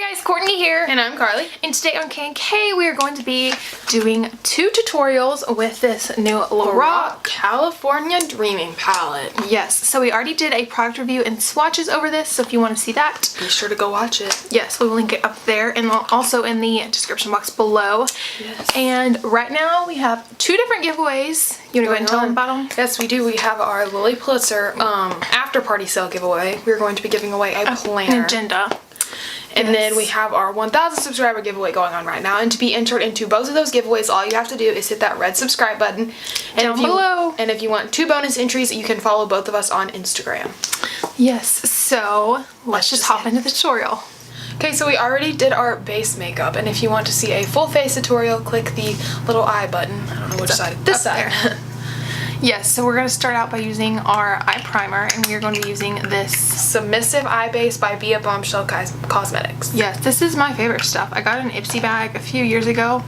Hey guys, Kortney here. And I'm Karlee. And today on K&K we are going to be doing 2 tutorials with this new LORAC California Dreaming Palette. Yes, so we already did a product review and swatches over this, so if you want to see that, be sure to go watch it. Yes, we will link it up there and also in the description box below. Yes. And right now we have 2 different giveaways. You want to go ahead and tell them about them? Yes, we do. We have our Lily Pulitzer after party sale giveaway. We're going to be giving away a planner. An agenda. And then we have our 1,000 subscriber giveaway going on right now. And to be entered into both of those giveaways, all you have to do is hit that red subscribe button. And down below. And if you want 2 bonus entries, you can follow both of us on Instagram. Yes, so let's just hop into the tutorial. Okay, so we already did our base makeup. And if you want to see a full face tutorial, click the little eye button. I don't know which side. This side. Yes, so we're going to start out by using our eye primer, and we are going to be using this Submissive Eye Base by Be a Bombshell Cosmetics. Yes, this is my favorite stuff. I got an Ipsy bag a few years ago,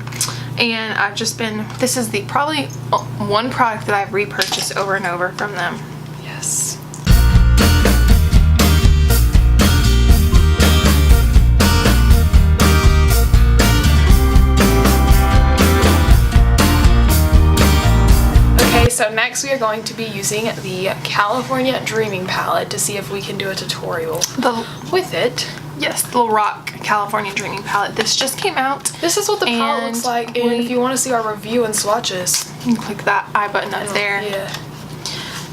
and I've just been, this is the probably one product that I've repurchased over and over from them. Yes. So next we are going to be using the California Dreaming Palette to see if we can do a tutorial with it. Yes, the LORAC California Dreaming Palette. This just came out. This is what the palette looks like, and if you want to see our review and swatches, you can click that eye button that's there. Yeah.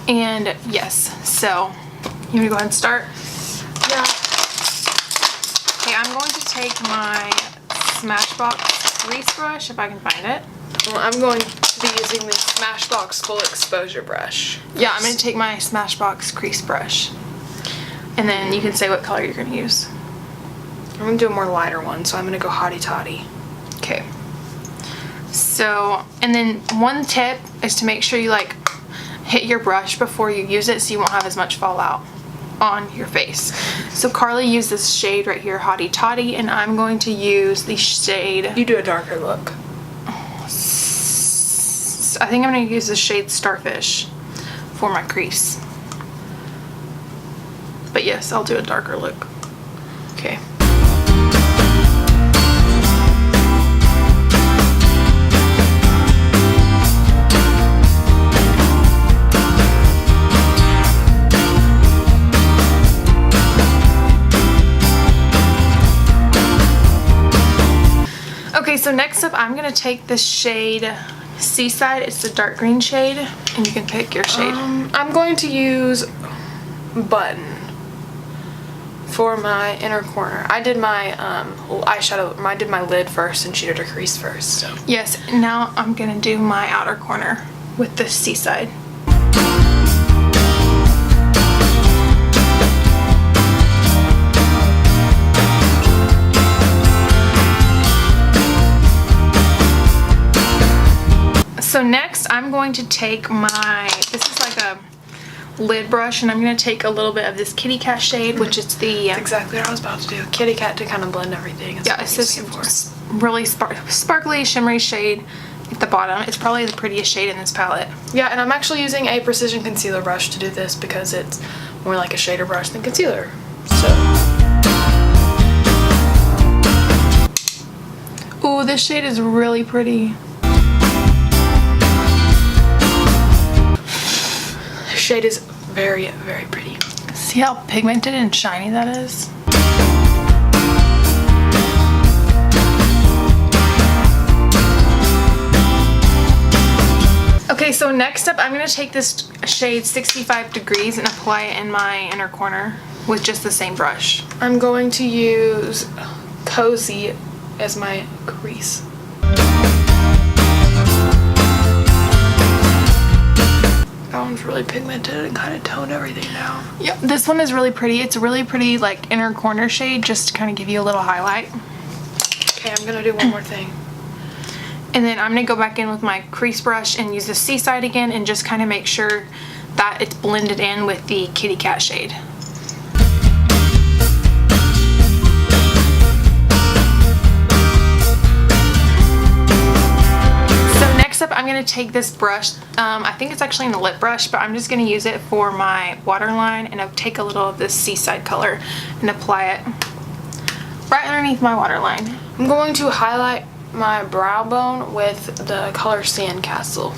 And yes, so you want to go ahead and start? Yeah. Okay, I'm going to take my Smashbox grease brush if I can find it. Well, I'm going to be using the Smashbox Full Exposure Brush. Yeah, I'm going to take my Smashbox crease brush. And then you can say what color you're going to use. I'm going to do a more lighter one, so I'm going to go Hottie Toddy. Okay. So, and then one tip is to make sure you like hit your brush before you use it so you won't have as much fallout on your face. So Karlee used this shade right here, Hottie Toddy, and I'm going to use the shade... You do a darker look. I think I'm going to use the shade Starfish for my crease. But yes, I'll do a darker look. Okay. Okay, so next up I'm going to take this shade Seaside. It's the dark green shade, and you can pick your shade. I'm going to use Button for my inner corner. I did my eyeshadow, I did my lid first, and she did her crease first. So. Yes, now I'm going to do my outer corner with the Seaside. So next I'm going to take my, this is like a lid brush, and I'm going to take a little bit of this Kitty Cat shade, which is the... That's exactly what I was about to do. Kitty Cat to kind of blend everything. Yeah, it's this really sparkly, shimmery shade at the bottom. It's probably the prettiest shade in this palette. Yeah, and I'm actually using a precision concealer brush to do this because it's more like a shader brush than concealer. So. Ooh, this shade is really pretty. Shade is very, very pretty. See how pigmented and shiny that is? Okay, so next up I'm going to take this shade 65 Degrees and apply it in my inner corner with just the same brush. I'm going to use Cozy as my crease. That one's really pigmented and kind of toned everything down. Yep, this one is really pretty. It's a really pretty like inner corner shade just to kind of give you a little highlight. Okay, I'm gonna do one more thing. And then I'm gonna go back in with my crease brush and use the Seaside again and just kind of make sure that it's blended in with the Kitty Cat shade. Next up, I'm going to take this brush, I think it's actually in the lip brush, but I'm just going to use it for my waterline, and I'll take a little of this Seaside color and apply it right underneath my waterline. I'm going to highlight my brow bone with the color Sandcastle.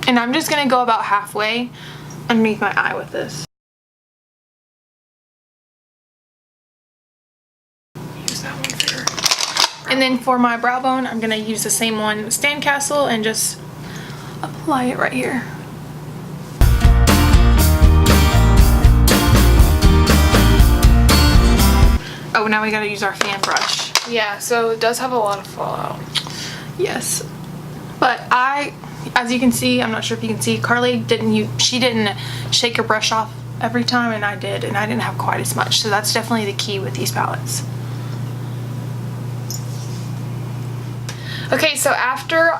And I'm just gonna go about halfway underneath my eye with this. Use that one for your... And then for my brow bone, I'm gonna use the same one, Sandcastle, and just apply it right here. Oh, now we gotta use our fan brush. Yeah, so it does have a lot of fallout. Yes. But as you can see, I'm not sure if you can see, Karlee she didn't shake her brush off every time, and I did, and I didn't have quite as much. So that's definitely the key with these palettes. Okay, so after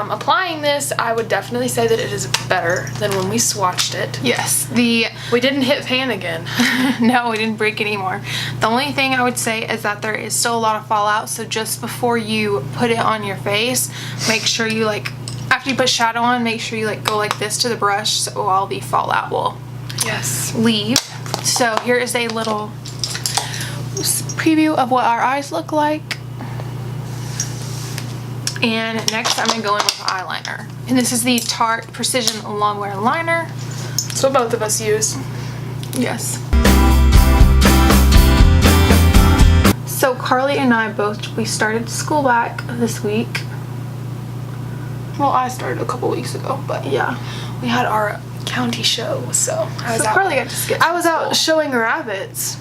applying this, I would definitely say that it is better than when we swatched it. Yes. We didn't hit pan again. No, we didn't break anymore. The only thing I would say is that there is still a lot of fallout, so just before you put it on your face, make sure you after you put shadow on, make sure you go like this to the brush so all the fallout will leave. So here is a little preview of what our eyes look like. And next I'm going to go in with eyeliner. And this is the Tarte Precision Longwear Liner. That's what both of us use. Yes. So Karlee and I we started school back this week. Well, I started a couple weeks ago, but yeah. We had our county show, so Karlee got to skip. I was out showing rabbits.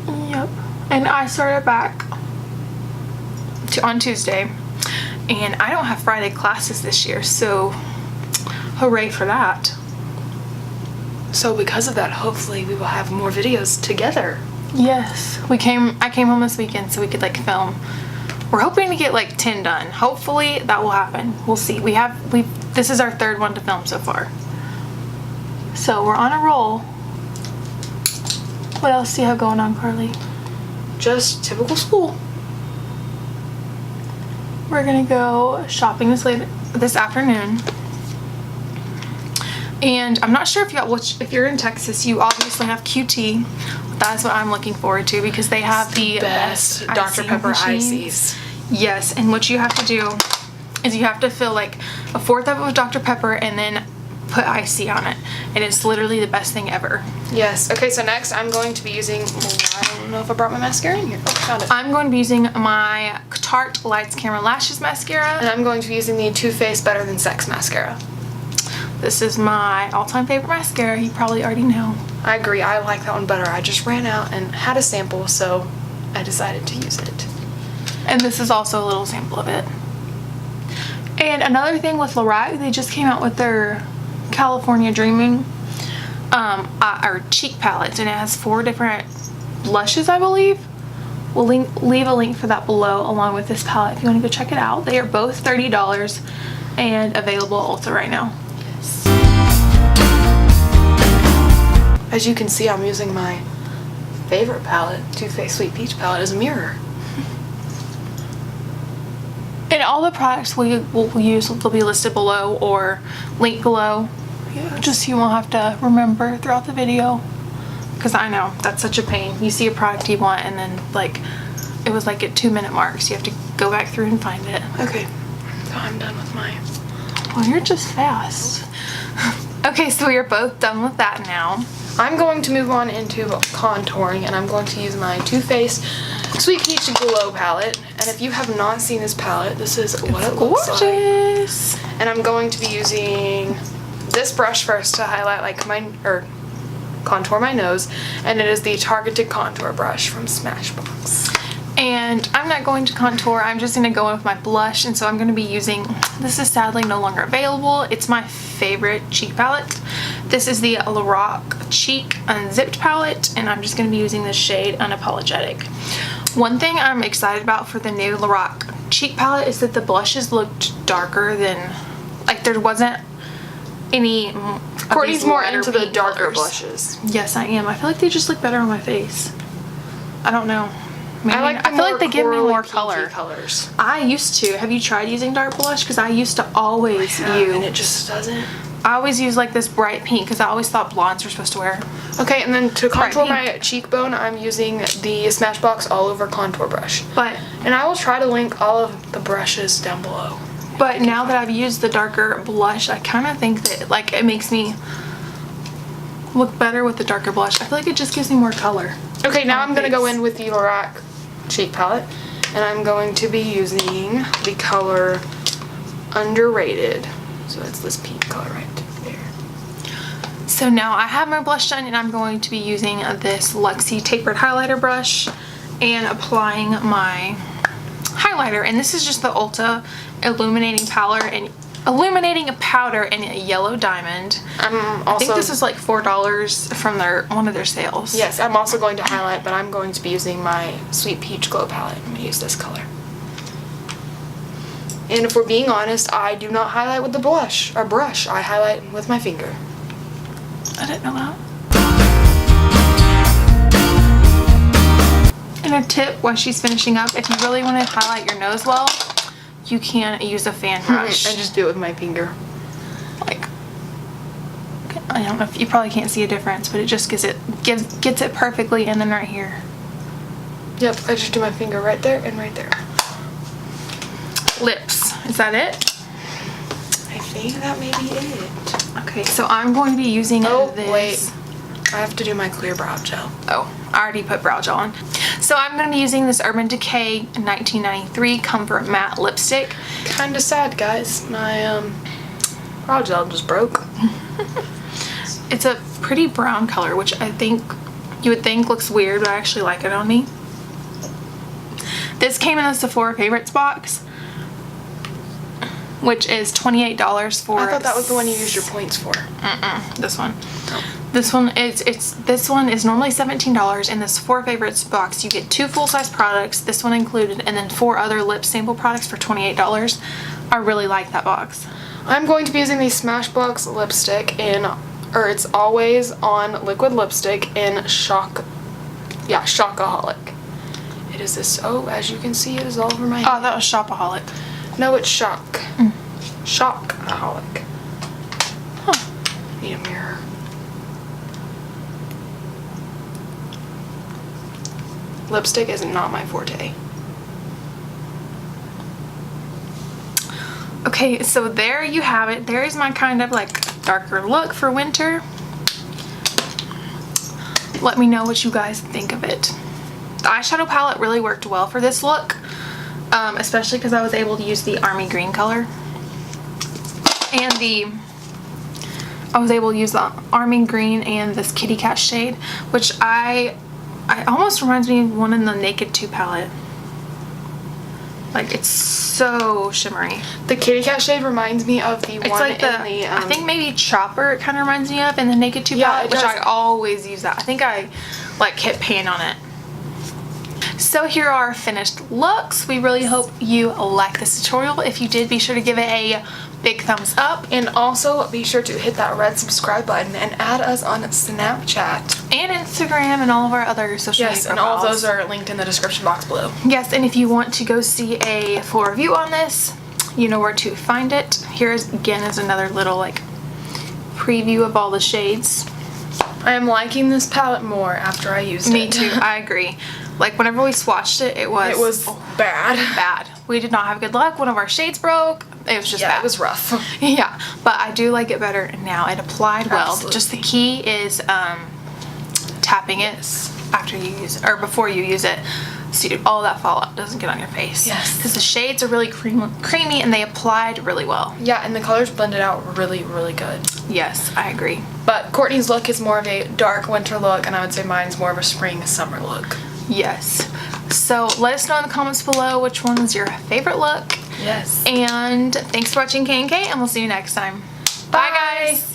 Yep. And I started back on Tuesday, and I don't have Friday classes this year, so hooray for that. So because of that, hopefully we will have more videos together. Yes. I came home this weekend so we could film. We're hoping to get 10 done. Hopefully that will happen. We'll see. This is our third one to film so far. So we're on a roll. What else do you have going on, Karlee? Just typical school. We're gonna go shopping this afternoon. And I'm not sure if you're in Texas, you obviously have QT. That's what I'm looking forward to because they have the best Dr. Pepper ices. Yes, and what you have to do is you have to fill a fourth of it with Dr. Pepper and then put icy on it. And it's literally the best thing ever. Yes. Okay, so next I'm going to be using, I don't know if I brought my mascara in here. Oh, I found it. I'm going to be using my Tarte Lights Camera Lashes mascara. And I'm going to be using the Too Faced Better Than Sex mascara. This is my all-time favorite mascara. You probably already know. I agree. I like that one better. I just ran out and had a sample, so I decided to use it. And this is also a little sample of it. And another thing with LORAC, they just came out with their California Dreaming or cheek palettes, and it has 4 different blushes, I believe. We'll leave a link for that below along with this palette if you want to go check it out. They are both $30 and available at Ulta right now. Yes. As you can see, I'm using my favorite palette, Too Faced Sweet Peach palette, as a mirror. And all the products we'll use will be listed below or linked below. Yeah, just so you won't have to remember throughout the video. Because I know, that's such a pain. You see a product you want and then it was at 2-minute marks. You have to go back through and find it. Okay, so I'm done with mine. Well, you're just fast. Okay, so we are both done with that now. I'm going to move on into contouring, and I'm going to use my Too Faced Sweet Peach Glow palette. And if you have not seen this palette, this is what it looks like. Gorgeous. And I'm going to be using this brush first to highlight contour my nose, and it is the Targeted Contour Brush from Smashbox. And I'm not going to contour, I'm just going to go in with my blush, and so I'm going to be using, this is sadly no longer available, it's my favorite cheek palette. This is the LORAC Cheek Unzipped palette, and I'm just going to be using the shade Unapologetic. One thing I'm excited about for the new LORAC cheek palette is that the blushes looked darker than, there wasn't any Kortney's more into the darker colors. blushes. Yes, I am. I feel like they just look better on my face. I don't know. Maybe, I feel like they give me more color. colors. I used to. Have you tried using dark blush? Because I used to always use. And it just doesn't. I always use like this bright pink because I always thought blondes were supposed to wear. Okay, and then to contour Bright my cheekbone, I'm using the Smashbox All Over Contour Brush. But But now that I've used the darker blush, I kind of think that like it makes me look better with the darker blush. I feel like it just gives me more color. Okay, now I'm going to go face. in with the LORAC cheek palette, and I'm going to be using the color Underrated. So it's this pink color right there. So now I have my blush done, and I'm going to be using this Luxie tapered highlighter brush and applying my highlighter. And this is just the Ulta illuminating powder in a yellow diamond. I think this is like $4 from one of their sales. Yes, I'm also going to highlight, but I'm going to be using my Sweet Peach Glow palette. I'm going to use this color. And if we're being honest, I do not highlight with the brush. I highlight with my finger. I didn't know that. And a tip while she's finishing up, if you really want to highlight your nose well, you can use a fan brush. I just do it with my finger. Like, I don't know if you probably can't see a difference, but it just gets it perfectly, and then right here. Yep, I just do my finger right there and right there. Lips, is that it? I think that may be it. Okay, so I'm going to be using this. Wait. I have to do my clear brow gel. Oh, I already put brow gel on. So I'm going to be using this Urban Decay 1993 Comfort Matte Lipstick. Kinda sad, guys. My brow gel just broke. It's a pretty brown color, which I think you would think looks weird, but I actually like it on me. This came in the Sephora Favorites box, which is $28 for. I thought that was the one you used your points for. This one. This one is normally $17. In the Sephora Favorites box, you get 2 full-size products, this one included, and then 4 other lip sample products for $28. I really like that box. I'm going to be using the Smashbox lipstick it's Always On Liquid Lipstick in Shockaholic. It is this, as you can see, it is all over my Oh, that was Shopaholic. No, it's Shockaholic. Huh. Need a mirror. Lipstick is not my forte. Okay, so there you have it. There is my kind of like darker look for winter. Let me know what you guys think of it. The eyeshadow palette really worked well for this look, especially because I was able to use the army green color. And I was able to use the army green and this kitty cat shade, which I almost reminds me of one in the Naked 2 palette. Like, it's so shimmery. The kitty cat shade reminds me of the It's one like in I think maybe Chopper it kind of reminds me of in the Naked 2 palette, which I always use that. I think I like hit pan on it. So here are our finished looks. We really hope you liked this tutorial. If you did, be sure to give it a big thumbs up. And also be sure to hit that red subscribe button and add us on Snapchat. And Instagram and all of our other social media Yes, and all of those are linked in the description box below. Yes, and if you want to go see a full review on this, you know where to find it. Here is another little like preview of all the shades. I am liking this palette more after I used it. Me too, I agree. Like whenever we swatched it, it was bad. Bad. We did not have good luck. One of our shades broke. It was just bad. It was rough. Yeah, but I do like it better now. It applied well. Absolutely. Just the key is tapping it after you use it, or before you use it, so all that fallout doesn't get on your face. Yes. Because the shades are really creamy and they applied really well. Yeah, and the colors blended out really, really good. Yes, I agree. But Kortney's look is more of a dark winter look, and I would say mine's more of a spring summer look. Yes. So let us know in the comments below which one is your favorite look. Yes. And thanks for watching K&K, and we'll see you next time. Bye guys.